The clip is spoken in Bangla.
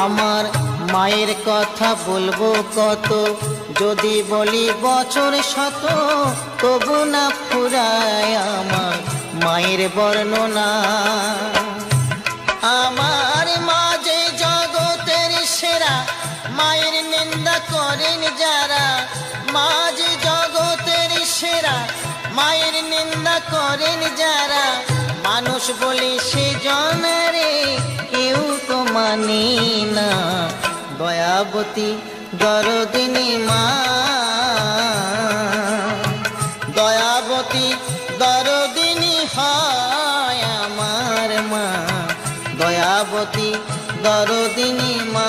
আমার মায়ের কথা বলবো কত, যদি বলি বছর শত তবু না ফুরায় আমার মায়ের বর্ণনা। আমার মা যে জগতের সেরা, মায়ের নিন্দা করেন যারা। মা যে জগতের সেরা, মায়ের নিন্দা করেন যারা। মানুষ বলে সে জনারে কেউ তো মানে না, দয়াবতী দরদিনী মা। দয়াবতী দরদিনী হয় আমার মা, দয়াবতী দরদিনী মা।